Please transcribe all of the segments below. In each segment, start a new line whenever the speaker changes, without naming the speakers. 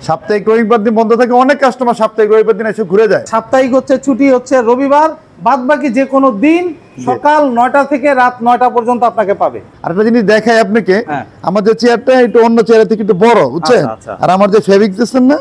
সাপ্তাহিক রবিবার দিন বন্ধ থাকে, অনেক কাস্টমার সাপ্তাহিক রবিবার দিন এসে ঘুরে যায়।
সাপ্তাহিক হচ্ছে ছুটি হচ্ছে রবিবার, বাদ বাকি যে কোনো দিন সকাল 9টা থেকে রাত 9টা পর্যন্ত আপনাকে পাবে।
আরেকটা জিনিস দেখাই আপনাকে, আমার যে চেয়ারটা একটু অন্য চেয়ারের থেকে একটু বড়, বুঝছেন? আর আমার যে ফেব্রিক্স দিচ্ছেন না,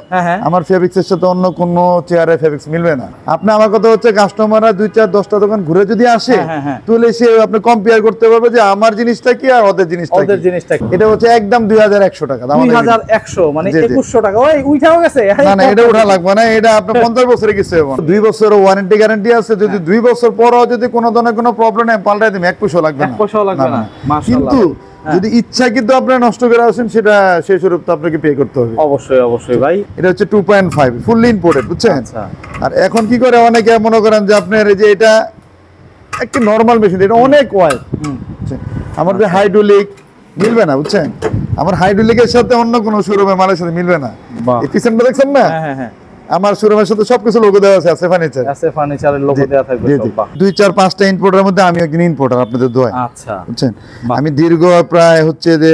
আমার ফেব্রিক্সের সাথে অন্য কোনো চেয়ারে ফেব্রিক্স মিলবে না। আপনি আমার কথা হচ্ছে কাস্টমাররা 2-4-10টা দোকান ঘুরে যদি আসে, তাহলে সে আপনি কম্পেয়ার করতে পারবে যে আমার জিনিসটা কি আর ওদের জিনিসটা কি। এটা হচ্ছে একদম 2100 টাকা দাম।
2100 মানে 2100 টাকা। ওই উঠাও গেছে?
না না, এটা উঠা লাগবে না, এটা আপনার 50 বছরে কিছু হবে না। 2 বছরের ওয়ারেন্টি গ্যারান্টি আছে। যদি 2 বছর পরও যদি কোনো ধরনের কোনো প্রবলেম হয় পাল্টাই দিবেন, 1 পয়সা লাগবে না। 1 পয়সা লাগবে না। কিন্তু যদি ইচ্ছা কিন্তু আপনি নষ্ট করে আসেন, সেটা সেই স্বরূপ তো আপনাকে পে করতে হবে।
অবশ্যই অবশ্যই ভাই।
এটা হচ্ছে 2.5 ফুললি ইম্পোর্টেড, বুঝছেন? আর এখন কি করে অনেকে মনে করেন যে আপনার এই যে এটা একটা নরমাল মেশিন, এটা অনেক ওয়াইড। আমার যে হাইড্রোলিক মিলবে না, বুঝছেন? আমার হাইড্রোলিকের সাথে অন্য কোনো শোরুমে মালের সাথে মিলবে না। এই পিছনটা দেখছেন না? আমার শোরুমের সাথে সবকিছু লোগো দেওয়া আছে, আছে ফার্নিচার,
আছে ফার্নিচারের লোগো দেওয়া থাকবে সব।
2-4-5টা ইম্পোর্টারের মধ্যে আমি একজন ইম্পোর্টার আপনাদের দোয়ায়।
আচ্ছা,
বুঝছেন? আমি দীর্ঘ প্রায় হচ্ছে যে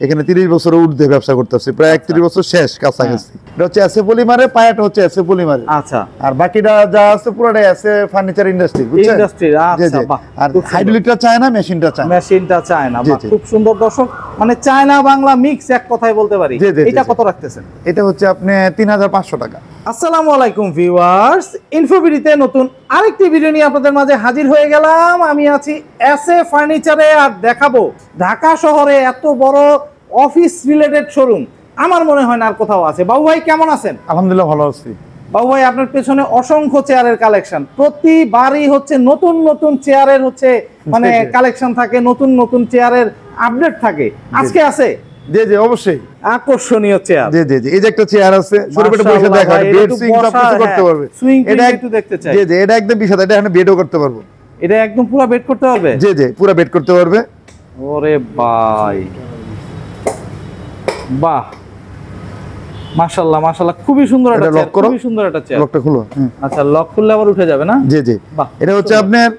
এখানে 30 বছর ঊর্ধ্বে ব্যবসা করতেছি, প্রায় 31 বছর শেষ কাছাকাছি। এটা হচ্ছে এসএ পলিমারে, পায়াটা হচ্ছে এসএ পলিমারে।
আচ্ছা,
আর বাকিটা যা আছে পুরোটাই এসএ ফার্নিচার ইন্ডাস্ট্রি, বুঝছেন?
ইন্ডাস্ট্রি। আচ্ছা, বাহ।
আর হাইড্রোলিকটা চায় না, মেশিনটা চায়,
মেশিনটা চায় না। বাহ, খুব সুন্দর দর্শক, মানে চায়না বাংলা মিক্স এক কথায় বলতে পারি। এটা কত রাখতেছেন?
এটা হচ্ছে আপনি 3500 টাকা।
আসসালামু আলাইকুম ভিউয়ার্স, ইনফোবিডিতে নতুন আরেকটি ভিডিও নিয়ে আপনাদের মাঝে হাজির হয়ে গেলাম। আমি আছি এসএ ফার্নিচারে, আর দেখাবো ঢাকা শহরে এত বড় অফিস রিলেটেড শোরুম আমার মনে হয় না আর কোথাও আছে। বাবু ভাই কেমন আছেন?
আলহামদুলিল্লাহ ভালো আছি।
বাবু ভাই, আপনার পেছনে অসংখ্য চেয়ারের কালেকশন, প্রতিবারই হচ্ছে নতুন নতুন চেয়ারের হচ্ছে মানে কালেকশন থাকে, নতুন নতুন চেয়ারের আপডেট থাকে। আজকে আছে?
জি জি, অবশ্যই
আকর্ষণীয় চেয়ার।
জি জি জি, এই যে একটা চেয়ার আছে, ছোট ছোট বসে দেখা, বেড সুইং সব কিছু করতে পারবে।
এটা একটু দেখতে চাই।
জি জি, এটা একদম বিশাল, এটা এখানে বেডও করতে পারবো।
এটা একদম পুরো বেড করতে পারবে?
জি জি, পুরো বেড করতে পারবে।
ওরে ভাই, বাহ, মাশাআল্লাহ মাশাআল্লাহ, খুবই সুন্দর একটা চেয়ার, খুবই সুন্দর একটা চেয়ার।
লকটা খুলো।
আচ্ছা, লক খুললে আবার উঠে যাবে না?
জি জি, এটা হচ্ছে আপনার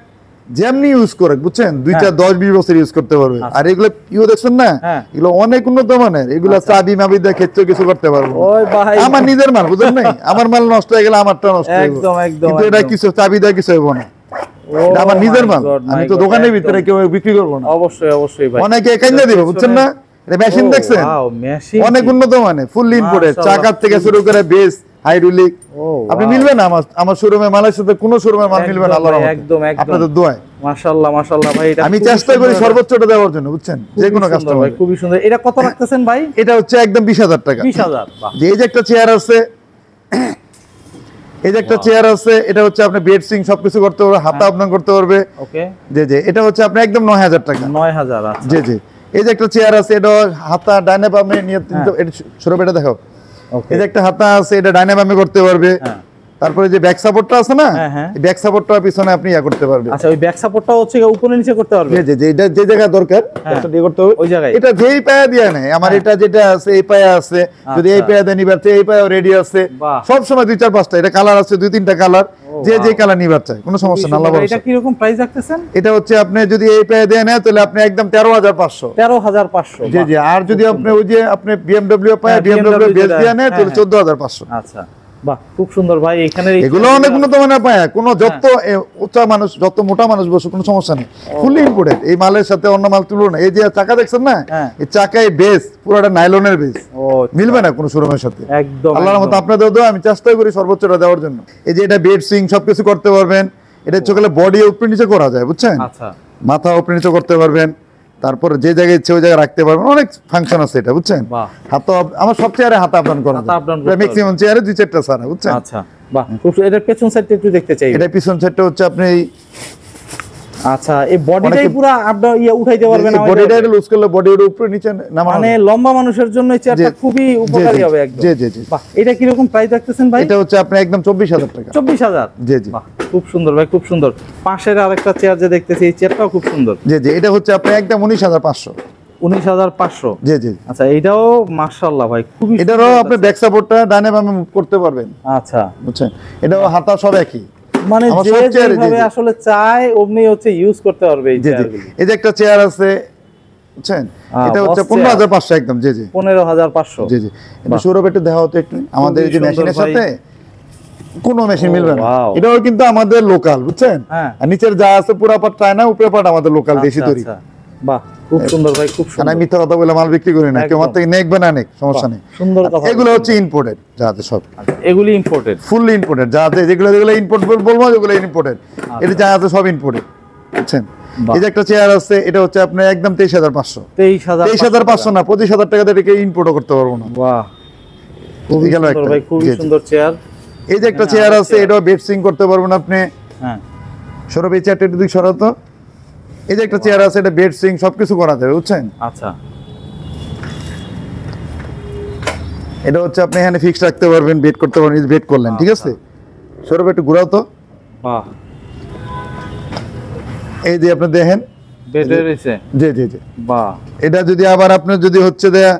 যেমনি ইউজ করে, বুঝছেন? 2-4-10-20 বছর ইউজ করতে পারবে। আর এগুলো ইউ দেখছেন না, এগুলো অনেক উন্নত মানের। এগুলো চাবি মাবি দিয়ে ক্ষেত্রে কিছু করতে পারবো।
ওই ভাই,
আমার নিজের মাল, বুঝেন নাই? আমার মাল নষ্ট হয়ে গেলে আমারটা নষ্ট হয়ে যাবে।
একদম একদম।
কিন্তু এটা কিছু চাবি দিয়ে কিছু হইব না, এটা আমার নিজের মাল। আমি তো দোকানের ভিতরে কেউ বিক্রি করবো না।
অবশ্যই অবশ্যই ভাই,
অনেকে কাইন্দা দিবে, বুঝছেন না? এটা মেশিন দেখছেন, অনেক উন্নত মানের, ফুল ইম্পোর্টেড, চাকার থেকে শুরু করে বেস, হাইড্রোলিক। আপনি মিলবে না আমার শোরুমে মালের সাথে কোনো শোরুমের মাল মিলবে না আল্লাহর রহমতে।
একদম একদম,
আপনাদের দোয়ায়।
মাশাআল্লাহ মাশাআল্লাহ ভাই, এটা
আমি চেষ্টা করি সর্বোচ্চটা দেওয়ার জন্য, বুঝছেন? যে কোনো কাস্টমার।
ভাই খুবই সুন্দর। এটা কত রাখতেছেন ভাই?
এটা হচ্ছে একদম 20000 টাকা।
20000। বাহ।
এই যে একটা চেয়ার আছে, এই যে একটা চেয়ার আছে, এটা হচ্ছে আপনি বেড সুইং সবকিছু করতে পারবে, হাতা আপনার করতে পারবে।
ওকে।
জি জি, এটা হচ্ছে আপনি একদম 9000 টাকা।
9000। আচ্ছা।
জি জি, এই যে একটা চেয়ার আছে, এটা হাতা ডাইনে বামে নিয়ে, এটা ছোট বেটা দেখাও। এই যে একটা হাতা আছে, এটা ডাইনে বামে করতে পারবে। তারপরে যে ব্যাক সাপোর্টটা আছে না, এই ব্যাক সাপোর্টটা পিছনে আপনি ইয়া করতে পারবেন।
আচ্ছা, ওই ব্যাক সাপোর্টটা হচ্ছে উপরে নিচে করতে পারবে?
জি জি, এটা যে জায়গা দরকার এটা দিয়ে করতে হবে, ওই জায়গায়। এটা যেই পায়া দিয়ে নেয়, আমার এটা যেটা আছে এই পায়া আছে, যদি এই পায়া দিয়ে নিবার চাই, এই পায়াও রেডি আছে সব সময়। 2-4-5টা এটা কালার আছে, 2-3টা কালার, যে যে কালার নিবার চাই, কোনো সমস্যা না। আল্লাহ ভরসা।
এটা কি রকম প্রাইস রাখতেছেন? এটা
হচ্ছে আপনি যদি এই পায়া দিয়ে নেয় তাহলে আপনি একদম 13500।
13500।
জি জি, আর যদি আপনি ওই যে আপনি BMW পায়া, BMW বেস দিয়ে নেয় তাহলে 14500।
আচ্ছা, বাহ, খুব সুন্দর ভাই। এখানে
এগুলো অনেক উন্নত মানের পায়া, কোনো যত উঁচা মানুষ, যত মোটা মানুষ বসে কোনো সমস্যা নেই, ফুলি ইম্পোর্টেড। এই মালের সাথে অন্য মাল তুলনা। এই যে চাকা দেখছেন না, এই চাকায় বেস পুরোটা নাইলনের বেস, মিলবে না কোনো শোরুমের সাথে।
একদম
আল্লাহর মতো আপনাদের দোয়া, আমি চেষ্টা করি সর্বোচ্চটা দেওয়ার জন্য। এই যে এটা বেড সুইং সবকিছু করতে পারবেন। এটা চোখে বডি উপরে নিচে করা যায়, বুঝছেন?
আচ্ছা,
মাথা উপরে নিচে করতে পারবেন, তারপর যে জায়গায় ইচ্ছে ওই জায়গায় রাখতে পারবেন, অনেক ফাংশন আছে এটা, বুঝছেন? হাতা আমার সব চেয়ারে হাতা আপডাউন করা যায়, ম্যাক্সিমাম চেয়ারে 2-4টা ছাড়া, বুঝছেন?
আচ্ছা, বাহ, খুব। এটার পেছন সাইডটা একটু দেখতে চাই।
এটা পিছন সাইডটা হচ্ছে আপনি
আচ্ছা, এই বডিটাই পুরো আপডাউন উঠাইতে পারবেন না?
বডিটা লুজ করলে বডির উপরে নিচে নামানো,
মানে লম্বা মানুষের জন্য এই চেয়ারটা খুবই উপকারী হবে একদম।
জি জি জি,
বাহ। এটা কি রকম প্রাইস রাখতেছেন ভাই?
এটা হচ্ছে আপনি একদম 24000 টাকা।
24000।
জি জি,
বাহ, খুব সুন্দর ভাই, খুব সুন্দর। পাশের আরেকটা চেয়ার যে দেখতেছি, এই চেয়ারটাও খুব সুন্দর।
জি জি, এটা হচ্ছে আপনি একদম 19500।
19500।
জি জি,
আচ্ছা, এইটাও মাশাআল্লাহ ভাই, খুবই।
এটারও আপনি ব্যাক সাপোর্টটা ডানে বামে মুভ করতে পারবেন।
আচ্ছা,
বুঝছেন? এটাও হাতা সব একই,
মানে যেভাবে আসলে চাই অমনি হচ্ছে ইউজ করতে পারবে এই চেয়ারগুলো।
এই যে একটা চেয়ার আছে, বুঝছেন? এটা হচ্ছে 15,500 একদম। জি জি
15,500।
জি জি। এটা সৌরভ একটু দেখাও তো একটু আমাদের এই যে মেশিনের সাথে কোনো মেশিন মিলবে না। এটাও কিন্তু আমাদের লোকাল, বুঝছেন? আর নিচের যা আছে পুরো পাট চায়না, উপরে পাট আমাদের লোকাল দেশি তৈরি।
বাহ, খুব সুন্দর ভাই, খুব সুন্দর।
আমি মিথ্যা কথা বলে মাল বিক্রি করি না, কেউ আমার থেকে নেকবে না নেক, সমস্যা নেই।
সুন্দর কথা।
এগুলো হচ্ছে ইম্পোর্টেড যাতে সব।
এগুলি ইম্পোর্টেড,
ফুললি ইম্পোর্টেড যাতে, যেগুলো যেগুলো ইম্পোর্ট বলবো যেগুলো ইম্পোর্টেড, এটা যা আছে সব ইম্পোর্টেড, বুঝছেন? এই যে একটা চেয়ার আছে, এটা হচ্ছে আপনার একদম 23,500। 23,500 না, 25,000 টাকাতে এটাকে ইম্পোর্টও করতে পারবো না।
বাহ, খুবই সুন্দর ভাই, খুবই সুন্দর চেয়ার।
এই যে একটা চেয়ার আছে, এটাও বেড সিং করতে পারবেন আপনি।
হ্যাঁ,
সৌরভ এই চেয়ারটা একটু দিক সরাতো। এই যে একটা চেয়ার আছে, এটা বেড সিং সবকিছু করা যাবে, বুঝছেন?
আচ্ছা,
এটা হচ্ছে আপনি এখানে ফিক্স রাখতে পারবেন, বেড করতে পারবেন, বেড করলেন, ঠিক আছে? সৌরভ একটু ঘুরাও তো।
বাহ,
এই যে আপনি দেখেন
বেডে রয়েছে।
জি জি জি।
বাহ,
এটা যদি আবার আপনার যদি হচ্ছে দেয়া,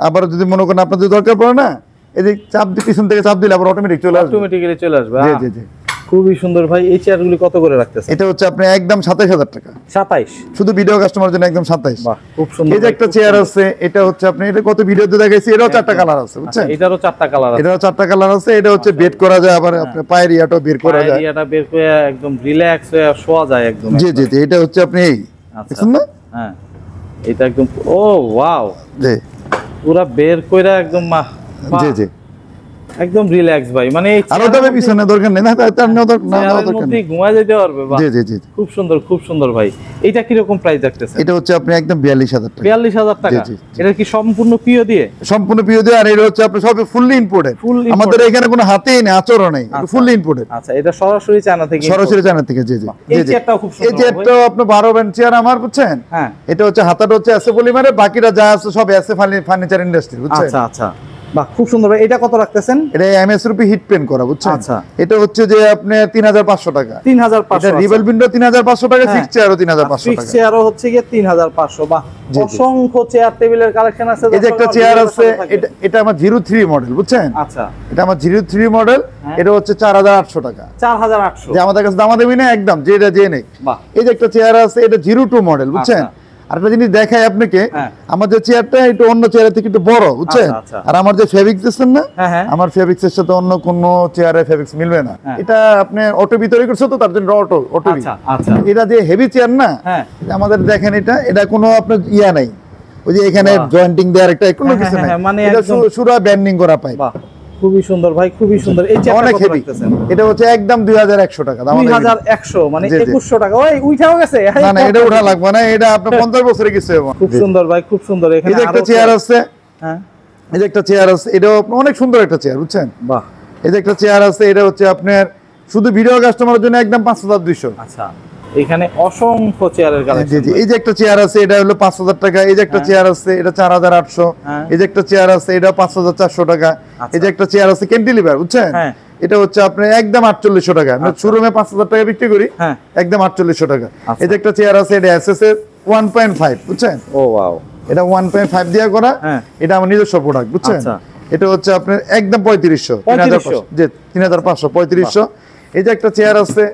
আবার যদি মনে করেন আপনার যদি দরকার পড়ে না, এই যে চাপ দিয়ে পিছন থেকে চাপ দিলে আবার অটোমেটিক চলে আসবে।
অটোমেটিক্যালি চলে আসবে।
জি জি জি।
খুবই সুন্দর ভাই। এই চেয়ারগুলি কত করে রাখতেছেন?
এটা হচ্ছে আপনি একদম 27,000 টাকা।
27?
শুধু ভিডিও কাস্টমার জন্য একদম 27।
বাহ, খুব সুন্দর।
এই যে একটা চেয়ার আছে, এটা হচ্ছে আপনি, এটা কত ভিডিওতে দেখাইছি, এটাও 4টা কালার আছে, বুঝছেন?
এটারও 4টা কালার আছে।
এটাও 4টা কালার আছে। এটা হচ্ছে বেড করা যায়, আবার আপনি পায়ের ইয়াটাও বের করা যায়।
এটা বের করে একদম রিল্যাক্স হয়ে শোয়া যায় একদম।
জি জি জি। এটা হচ্ছে আপনি এই দেখছেন না?
হ্যাঁ, এটা একদম, ও ওয়াও,
জি
পুরা বের কইরা একদম
জি জি।
একদম রিল্যাক্স ভাই। মানে
আরো তবে পিছনে দরকার নেই না, তার নেওয়া দরকার না,
চেয়ারের মধ্যে ঘুমায় যেতে পারবে। বাহ,
জি জি জি।
খুব সুন্দর, খুব সুন্দর ভাই। এটা কি রকম প্রাইস রাখতেছেন?
এটা হচ্ছে আপনি একদম 42,000 টাকা।
42,000 টাকা?
জি, জি, জি।
এটা কি সম্পূর্ণ পিও দিয়ে?
সম্পূর্ণ পিও দিয়ে। আর এটা হচ্ছে আপনি সব ফুললি ইম্পোর্টেড। আমাদের এখানে কোনো হাতেই নেই, আচরও নেই, ফুললি ইম্পোর্টেড।
আচ্ছা, এটা সরাসরি চায়না থেকে?
সরাসরি চায়না থেকে। জি জি।
এই চেয়ারটাও খুব সুন্দর।
এই চেয়ারটাও আপনি 12 ব্যান্ড চেয়ার আমার, বুঝছেন?
হ্যাঁ,
এটা হচ্ছে হাতাটা হচ্ছে এসএ পলিমারে, বাকিটা যা আছে সব এসএ ফার্নিচার ইন্ডাস্ট্রি, বুঝছেন?
আচ্ছা আচ্ছা, বাহ, খুব সুন্দর ভাই। এটা কত রাখতেছেন?
এটা এমএস রুপি হিট পেন্ট করা, বুঝছেন?
আচ্ছা।
এটা হচ্ছে যে আপনি 3,500 টাকা।
3,500?
এটা রিভেল উইন্ডো 3,500 টাকা, ফিক্স চেয়ারও 3,500
ফিক্স
টাকা।
চেয়ারও হচ্ছে গিয়ে 3,500। বাহ, অসংখ্য চেয়ার টেবিলের কালেকশন আছে।
এই যে একটা চেয়ার আছে, এটা আমার 03 মডেল, বুঝছেন?
আচ্ছা,
এটা আমার 03 মডেল। এটা হচ্ছে 4,800 টাকা।
4,800?
যে আমাদের কাছে দামাদামি না, একদম যেটা যে নেই।
বাহ,
এই যে একটা চেয়ার আছে, এটা 02 মডেল, বুঝছেন? আর একটা জিনিস দেখাই আপনাকে, আমাদের চেয়ারটা একটু অন্য চেয়ারের থেকে একটু বড়, বুঝছেন? আর আমার যে ফেব্রিক্স দিচ্ছেন না, আমার ফেব্রিক্সের সাথে অন্য কোন চেয়ারে ফেব্রিক্স মিলবে না। এটা আপনি অটো ভিতরে করছে তো, তার জন্য অটো। এটা যে হেভি চেয়ার না, আমাদের দেখেন এটা কোনো আপনার ইয়া নাই, ওই যে এখানে জয়েন্টিং দেওয়ার একটা কোনো কিছু নাই, মানে এটা সুরা ব্যান্ডিং করা পাই।
খুবই সুন্দর ভাই, খুবই সুন্দর। এই চেয়ারটা
অনেক
কত
হেভি।
রাখতেছেন?
এটা হচ্ছে একদম 2,100 টাকা।
2,100 মানে 2,100 টাকা। ওই উঠাও গেছে?
না না, এটা উঠা লাগবে না, এটা আপনার 50 বছরে কিছু হবে।
খুব সুন্দর ভাই, খুব সুন্দর। এখানে
এই যে একটা চেয়ার আছে,
হ্যাঁ,
এই যে একটা চেয়ার আছে, এটাও অনেক সুন্দর একটা চেয়ার, বুঝছেন?
বাহ,
এই যে একটা চেয়ার আছে, এটা হচ্ছে আপনার শুধু ভিডিও কাস্টমারের জন্য একদম 5,200।
আচ্ছা, এখানে অসংখ্য চেয়ারের কালেকশন।
জি জি। এই যে একটা চেয়ার আছে, এটা হলো 5,000 টাকা। এই যে একটা চেয়ার আছে, এটা 4,800। এই যে একটা চেয়ার আছে, এটা 5,400 টাকা। এই যে একটা চেয়ার আছে ক্যান্টিলিভার, বুঝছেন? এটা হচ্ছে আপনার একদম 4,800 টাকা। আমরা শোরুমে 5,000 টাকা বিক্রি করি, একদম 4,800 টাকা। এই যে একটা চেয়ার আছে, এটা এসএস এর 1.5, বুঝছেন?
ও ওয়াও,
এটা 1.5 দিয়ে করা। এটা আমার নিজস্ব প্রোডাক্ট, বুঝছেন? এটা হচ্ছে আপনার একদম 3,500। 3,500 জি, 3,500 3,500। এই যে একটা চেয়ার আছে,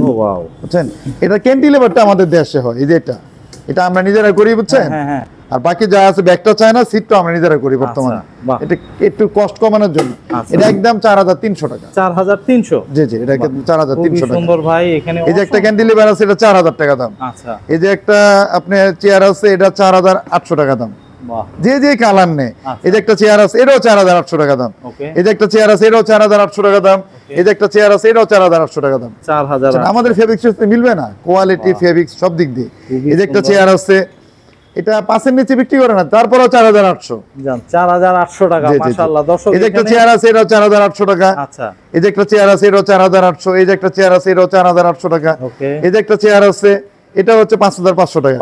ও ওয়াও,
বুঝছেন? এটা ক্যান্টিলিভারটা আমাদের দেশে হয়। এই যে এটা আমরা নিজেরা করি, বুঝছেন? আর বাকি যা আছে ব্যাগটা চায় না, সিটটা আমরা নিজেরা করি বর্তমানে। এটা একটু কষ্ট কমানোর জন্য। এটা একদম 4,300 টাকা।
4,300?
জি জি, এটা 4,300 টাকা।
সুন্দর ভাই। এখানে
এই যে একটা ক্যান্টিলিভার আছে, এটা 4,000 টাকা দাম।
আচ্ছা,
এই যে একটা আপনার চেয়ার আছে, এটা 4,800 টাকা দাম। যে যে কালার নেই। এই যে একটা চেয়ার আছে, এটাও 4,800 টাকা দাম। এই যে একটা চেয়ার আছে, এটাও 4,800 টাকা দাম। এই যে একটা চেয়ার আছে, এটাও 4,800 টাকা দাম।
4,000?
আমাদের ফেব্রিক্স মিলবে না, কোয়ালিটি ফেব্রিক্স সব দিক দিয়ে। এই যে একটা চেয়ার আছে, এটা 5 এর নিচে বিক্রি করে না, তারপরেও 4,800।
4,800 টাকা, মাশাআল্লাহ। দর্শক,
এই যে একটা চেয়ার আছে, এটাও 4,800 টাকা।
আচ্ছা,
এই যে একটা চেয়ার আছে, এটাও 4,800। এই যে একটা চেয়ার আছে, এটাও 4,800 টাকা। এই যে একটা চেয়ার আছে, এটা হচ্ছে 5,500 টাকা।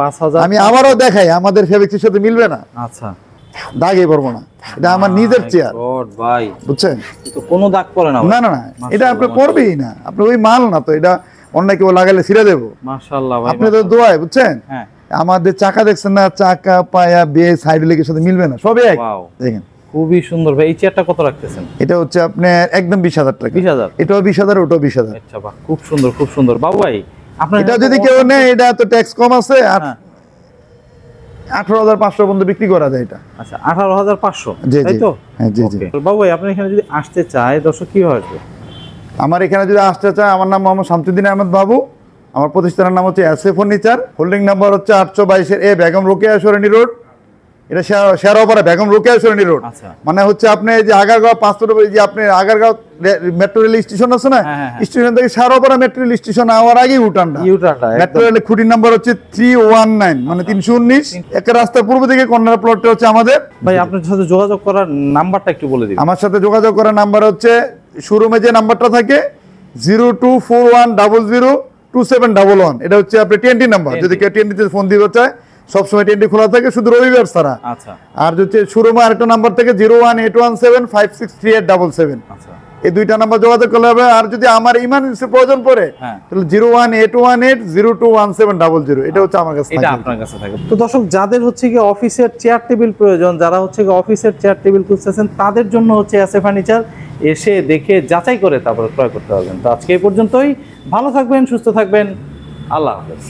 আমি আবারও দেখাই, আমাদের ফেব্রিক্সের সাথে মিলবে না।
আচ্ছা,
দাগই পড়বো না। এটা আমার নিজের চেয়ার,
ভাই, বুঝছেন?
তো
কোনো দাগ পড়ে না?
না না না, এটা আপনি করবেই না, আপনি ওই মাল না তো, এটা অন্য কেউ লাগালে ছিঁড়ে দেবো।
মাশাআল্লাহ ভাই,
আপনি তো দোয়ায়, বুঝছেন? আমাদের চাকা দেখছেন না, চাকা পায়া বেস হাইড্রোলিকের সাথে মিলবে না, সবই এক। দেখেন,
খুবই সুন্দর ভাই। এই চেয়ারটা কত রাখতেছেন?
এটা হচ্ছে আপনার একদম 20,000 টাকা।
20,000?
এটাও 20,000, ওটাও 20,000।
আচ্ছা, বাহ, খুব সুন্দর, খুব সুন্দর। বাবু ভাই, আপনার
এটা যদি কেউ নেয়, এটা তো ট্যাক্স কম আছে। আর 18,500 পর্যন্ত বিক্রি করা যায় এটা।
আচ্ছা 18,500,
জি,
তাই
জি।
তো?
হ্যাঁ, জি, জি।
Okay. তো বাবু ভাই আপনি এখানে যদি আসতে চায় দর্শক কিভাবে আসবে?
আমার এখানে যদি আসতে চায়, আমার নাম মোহাম্মদ শামসুদ্দিন আহমেদ বাবু, আমার প্রতিষ্ঠানের নাম হচ্ছে এসএ ফার্নিচার, হোল্ডিং নাম্বার হচ্ছে 822 এ বেগম রোকেয়া সরণি রোড, এটা শেরাওপাড়া বেগম রোকেয়া সরণি রোড।
আচ্ছা।
মানে হচ্ছে আপনি এই যে আগারগাঁও 5 যে আপনি আগারগাঁও মেট্রো রেল স্টেশন আছে না,
হ্যাঁ, হ্যাঁ।
স্টেশন থেকে শেরাওপাড়া মেট্রো রেল স্টেশন আওয়ার আগেই উঠানটা,
ইউটারটা
মেট্রো রেলের খুঁটির নাম্বার হচ্ছে 319, মানে 319। একটা রাস্তার পূর্ব দিকে কর্নার প্লটটা হচ্ছে আমাদের।
ভাই আপনার সাথে যোগাযোগ করার নাম্বারটা একটু বলে দিন।
আমার সাথে যোগাযোগ করার নাম্বার হচ্ছে শোরুমে যে নাম্বারটা থাকে 0241002711, এটা হচ্ছে আপনার টিএনটি নাম্বার। যদি কেউ টিএনটিতে ফোন দিতে চায় সবসময় টিএনটি খোলা থাকে, শুধু রবিবার ছাড়া।
আচ্ছা
আর হচ্ছে শোরুমে আরেকটা নাম্বার থেকে 01817563877,
আচ্ছা
এই দুইটা নাম্বার যোগাযোগ করলে হবে। আর যদি আমার ইমার্জেন্সি প্রয়োজন পড়ে
হ্যাঁ।
তাহলে 01818021700, এটা হচ্ছে আমার কাছে
এটা
থাকে।
আপনার কাছে থাকে। তো দর্শক যাদের হচ্ছে কি অফিসের চেয়ার টেবিল প্রয়োজন, যারা হচ্ছে কি অফিসের চেয়ার টেবিল খুঁজতেছেন, তাদের জন্য হচ্ছে এসএ ফার্নিচার, এসে দেখে যাচাই করে তারপরে ক্রয় করতে পারবেন। তো আজকে এই পর্যন্তই, ভালো থাকবেন, সুস্থ থাকবেন, আল্লাহ হাফেজ।